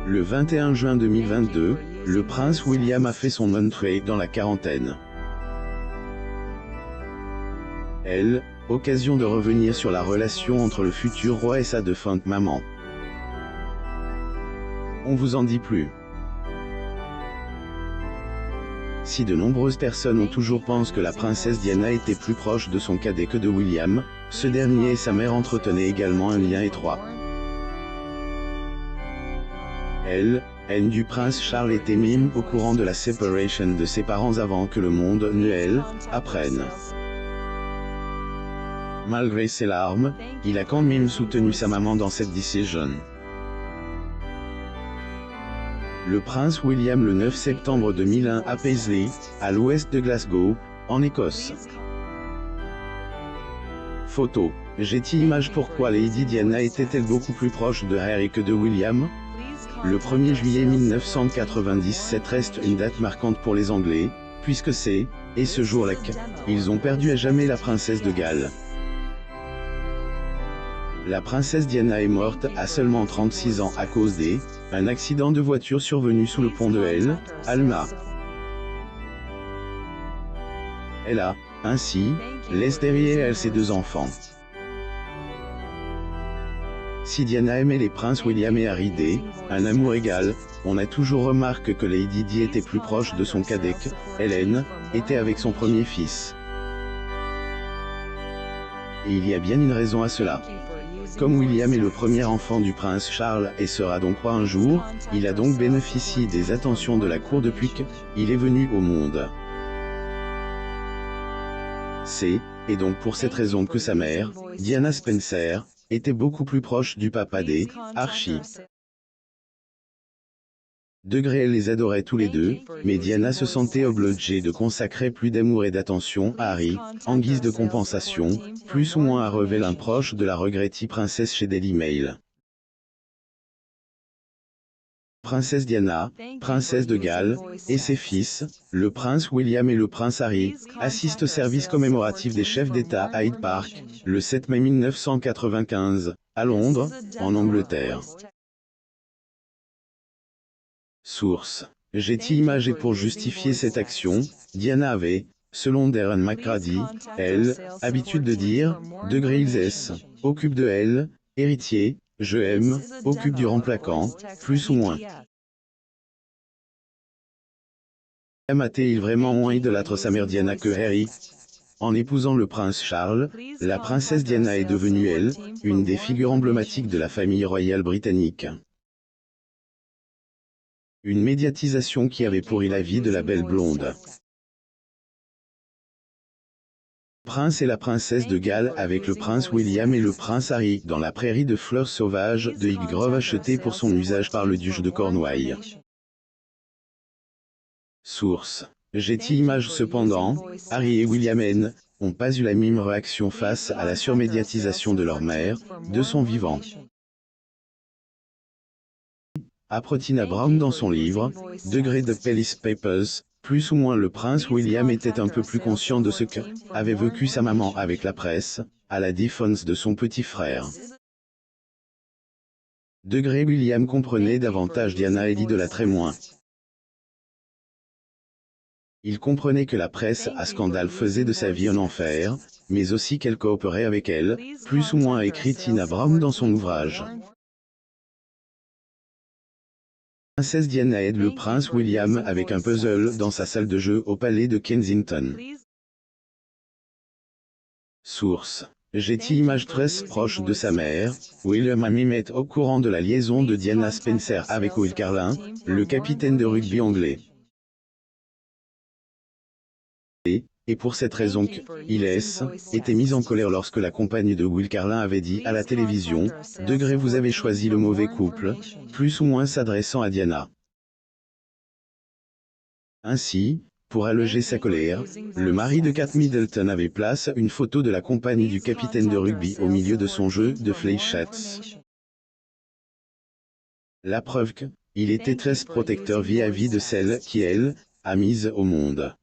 Le 21 juin 2022, le prince William a fait son entrée dans la quarantaine. Elle, occasion de revenir sur la relation entre le futur roi et sa défunte maman. On vous en dit plus. Si de nombreuses personnes ont toujours pensé que la princesse Diana était plus proche de son cadet que de William, ce dernier et sa mère entretenaient également un lien étroit. Elle, haine du prince Charles, était même au courant de la séparation de ses parents avant que le monde ne elle apprenne. Malgré ses larmes, il a quand même soutenu sa maman dans cette décision. Le prince William le 9 septembre 2001 à Paisley, à l'ouest de Glasgow, en Écosse. Photo. Getty Images. Pourquoi Lady Diana était-elle beaucoup plus proche de Harry que de William? Le 1er juillet 1997 reste une date marquante pour les Anglais, puisque c'est, et ce jour-là, ils ont perdu à jamais la princesse de Galles. La princesse Diana est morte à seulement 36 ans à cause d'un accident de voiture survenu sous le pont de Alma. Elle a, ainsi, laissé derrière elle ses 2 enfants. Si Diana aimait les princes William et Harry un amour égal, on a toujours remarqué que Lady Di était plus proche de son cadet que Hélène était avec son premier fils. Et il y a bien une raison à cela. Comme William est le premier enfant du prince Charles et sera donc roi un jour, il a donc bénéficié des attentions de la cour depuis qu'il est venu au monde. Et donc pour cette raison que sa mère, Diana Spencer, était beaucoup plus proche du papa Archie. Elle les adorait tous les deux, mais Diana se sentait obligée de consacrer plus d'amour et d'attention à Harry, en guise de compensation, plus ou moins, a révélé un proche de la regrettée princesse chez Daily Mail. Princesse Diana, princesse de Galles, et ses fils, le prince William et le prince Harry, assistent au service commémoratif des chefs d'État à Hyde Park, le 7 mai 1995, à Londres, en Angleterre. Source. Getty Images. Et pour justifier cette action, Diana avait, selon Darren McCrady, habitude de dire, ils occupe de elle, héritier, je aime, occupe du remplaçant, plus ou moins. A-t-il vraiment moins idolâtre sa mère Diana que Harry? En épousant le prince Charles, la princesse Diana est devenue, une des figures emblématiques de la famille royale britannique. Une médiatisation qui avait pourri la vie de la belle blonde. Le prince et la princesse de Galles avec le prince William et le prince Harry dans la prairie de fleurs sauvages de Highgrove achetée pour son usage par le duc de Cornouailles. Source. Getty Images. Cependant, Harry et William n'ont pas eu la même réaction face à la surmédiatisation de leur mère, de son vivant. Apprend Tina Brown dans son livre, The Palace Papers, plus ou moins le prince William était un peu plus conscient de ce que avait vécu sa maman avec la presse, à la défense de son petit frère. William comprenait davantage Diana et l'idolâtrait moins. Il comprenait que la presse à scandale faisait de sa vie un enfer, mais aussi qu'elle coopérait avec elle, plus ou moins, a écrit Tina Brown dans son ouvrage. Princesse Diana aide le prince William avec un puzzle dans sa salle de jeu au palais de Kensington. Source. Getty Images. Très proche de sa mère, William a même été au courant de la liaison de Diana Spencer avec Will Carlin, le capitaine de rugby anglais. Et pour cette raison qu'il était mis en colère lorsque la compagne de Will Carlin avait dit à la télévision, vous avez choisi le mauvais couple, plus ou moins s'adressant à Diana. Ainsi, pour alléger sa colère, le mari de Kate Middleton avait placé une photo de la compagne du capitaine de rugby au milieu de son jeu de fléchettes. La preuve qu'il était très protecteur vis-à-vis de celle qui, a mise au monde.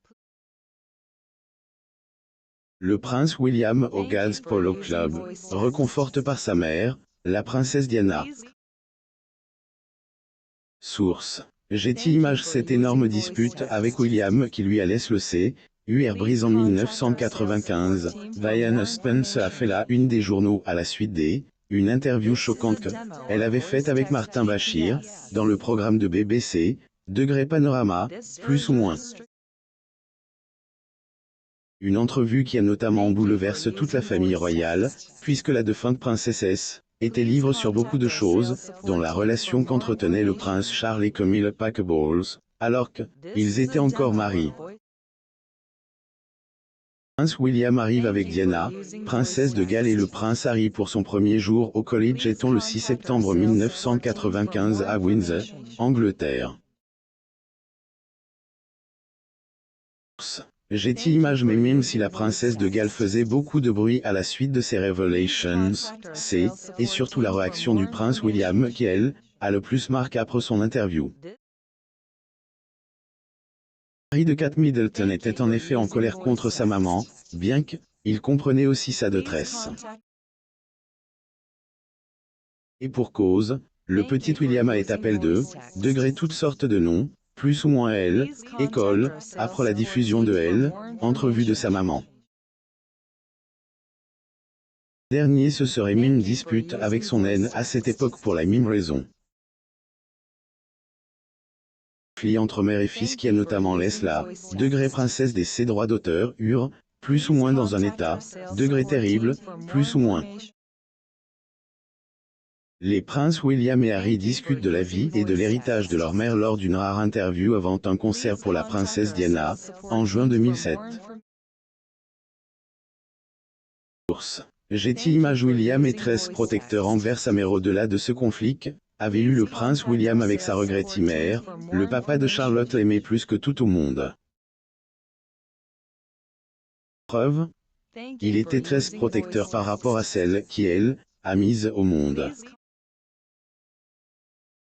Le prince William au Galles Polo Club, reconforte par sa mère, la princesse Diana. Source. Getty Images. Cette énorme dispute avec William qui lui a laissé le C.U.R. brise en 1995. Diana Spence a fait la une des journaux à la suite une interview choquante qu'elle avait faite avec Martin Bashir, dans le programme de BBC, Degré Panorama, plus ou moins. Une entrevue qui a notamment bouleversé toute la famille royale, puisque la défunte princesse S. était libre sur beaucoup de choses, dont la relation qu'entretenait le prince Charles et Camilla Parker-Bowles, alors qu'ils étaient encore mariés. Prince William arrive avec Diana, princesse de Galles, et le prince Harry pour son premier jour au collège étant le 6 septembre 1995 à Windsor, Angleterre. Getty Images. Mais même si la princesse de Galles faisait beaucoup de bruit à la suite de ses révélations, c'est, et surtout la réaction du prince William qui, elle, a le plus marqué après son interview. Harry de Kate Middleton était en effet en colère contre sa maman, bien qu'il comprenait aussi sa détresse. Et pour cause, le petit William a été appelé de degré toutes sortes de noms, plus ou moins elle, école, après la diffusion de elle, entrevue de sa maman. Dernier se serait mis une dispute avec son aine à cette époque pour la même raison. Entre mère et fils qui a notamment laissé la degré princesse des ses droits d'auteur plus ou moins dans un état degré terrible, plus ou moins. Les princes William et Harry discutent de la vie et de l'héritage de leur mère lors d'une rare interview avant un concert pour la princesse Diana, en juin 2007. Source. Getty Images. William est très protecteur envers sa mère. Au-delà de ce conflit avait eu le prince William avec sa regrettée mère, le papa de Charlotte l'aimait plus que tout au monde. Preuve, il était très protecteur par rapport à celle qui, elle, a mise au monde.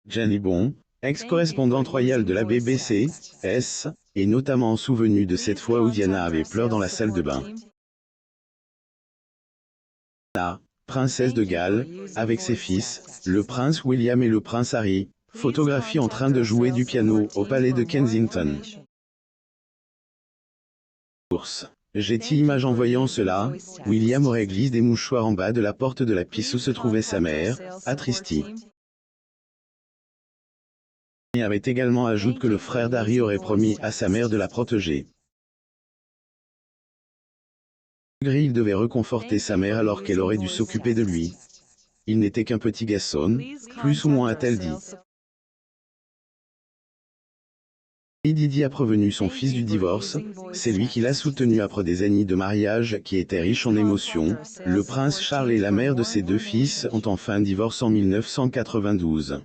Jenny Bon, ex-correspondante royale de la BBC, est notamment souvenue de cette fois où Diana avait pleuré dans la salle de bain. Diana, princesse de Galles, avec ses fils, le prince William et le prince Harry, photographiés en train de jouer du piano au palais de Kensington. Source. Getty Images. En voyant cela, William aurait glissé des mouchoirs en bas de la porte de la pièce où se trouvait sa mère, attristie. Il avait également ajouté que le frère d'Harry aurait promis à sa mère de la protéger. Il devait réconforter sa mère alors qu'elle aurait dû s'occuper de lui. Il n'était qu'un petit garçon, plus ou moins a-t-elle dit. Et Didi a prévenu son fils du divorce, c'est lui qui l'a soutenu après des années de mariage qui étaient riches en émotions. Le prince Charles et la mère de ses deux fils ont enfin divorcé en 1992.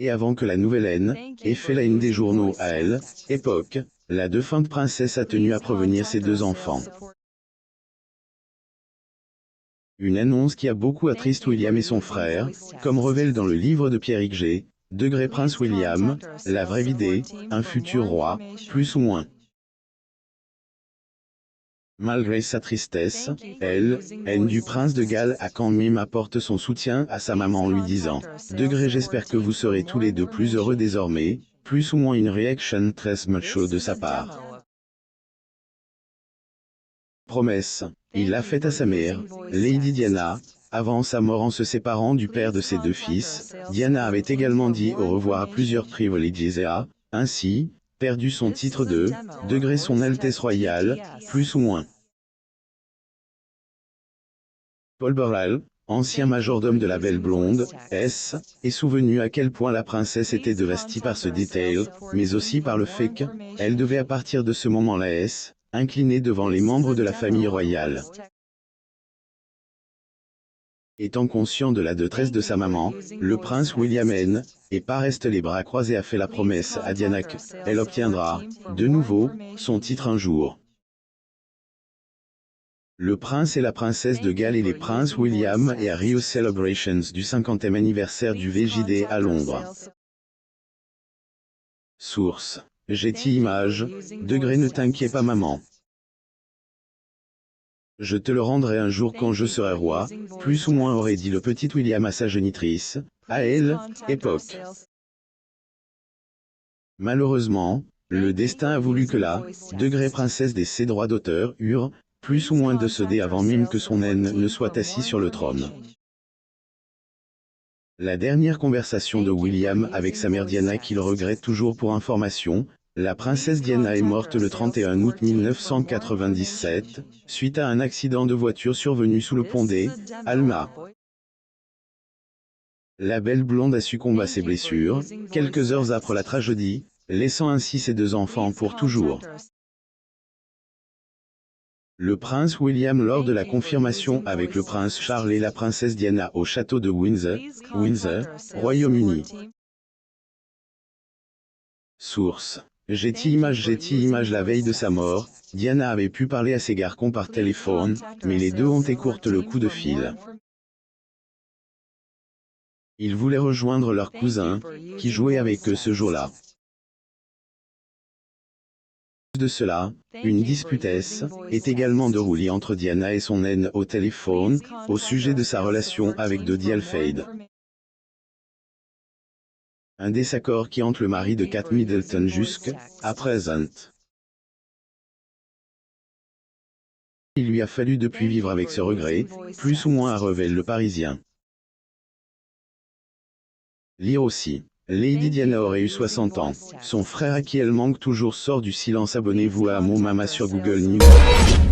Et avant que la nouvelle haine ait fait la une des journaux à elle, époque, la défunte princesse a tenu à prévenir ses deux enfants. Une annonce qui a beaucoup attristé William et son frère, comme révèle dans le livre de Pierre G. Degré Prince William, la vraie vie un futur roi, plus ou moins. Malgré sa tristesse, elle, haine du prince de Galles, a quand même apporté son soutien à sa maman en lui disant « Degré, j'espère que vous serez tous les deux plus heureux désormais », plus ou moins une réaction très macho de sa part. Promesse, il l'a faite à sa mère, Lady Diana, avant sa mort en se séparant du père de ses deux fils. Diana avait également dit au revoir à plusieurs privilégiés et a, ainsi, perdu son titre de degré Son Altesse Royale, plus ou moins. Paul Burrell, ancien majordome de la Belle Blonde, est souvenu à quel point la princesse était dévastée par ce détail, mais aussi par le fait qu'elle devait à partir de ce moment-là incliner devant les membres de la famille royale. Étant conscient de la détresse de sa maman, le prince William et pas reste les bras croisés a fait la promesse à Diana qu'elle obtiendra, de nouveau, son titre un jour. Le prince et la princesse de Galles et les princes William et Harry aux celebrations du 50e anniversaire du VJD à Londres. Source. Getty Images. Degré, ne t'inquiète pas maman. Je te le rendrai un jour quand je serai roi, plus ou moins aurait dit le petit William à sa génitrice, à elle, époque. Malheureusement, le destin a voulu que la princesse des ses droits d'auteur eurent, plus ou moins de céder avant même que son aîne ne soit assis sur le trône. La dernière conversation de William avec sa mère Diana qu'il regrette toujours pour information, la princesse Diana est morte le 31 août 1997, suite à un accident de voiture survenu sous le pont des Alma. La belle blonde a succombé à ses blessures, quelques heures après la tragédie, laissant ainsi ses deux enfants pour toujours. Le prince William lors de la confirmation avec le prince Charles et la princesse Diana au château de Windsor, Royaume-Uni. Source. Getty Images la veille de sa mort, Diana avait pu parler à ses garçons par téléphone, mais les deux ont écourté le coup de fil. Ils voulaient rejoindre leur cousin, qui jouait avec eux ce jour-là. De cela, une disputesse est également déroulée entre Diana et son aîne au téléphone, au sujet de sa relation avec Dodi Al-Fayed. Un désaccord qui hante le mari de Kate Middleton jusqu'à présent. Il lui a fallu depuis vivre avec ce regret, plus ou moins, à révèle le Parisien. Lire aussi. Lady Diana aurait eu 60 ans. Son frère à qui elle manque toujours sort du silence. Abonnez-vous à Mon Mama sur Google News.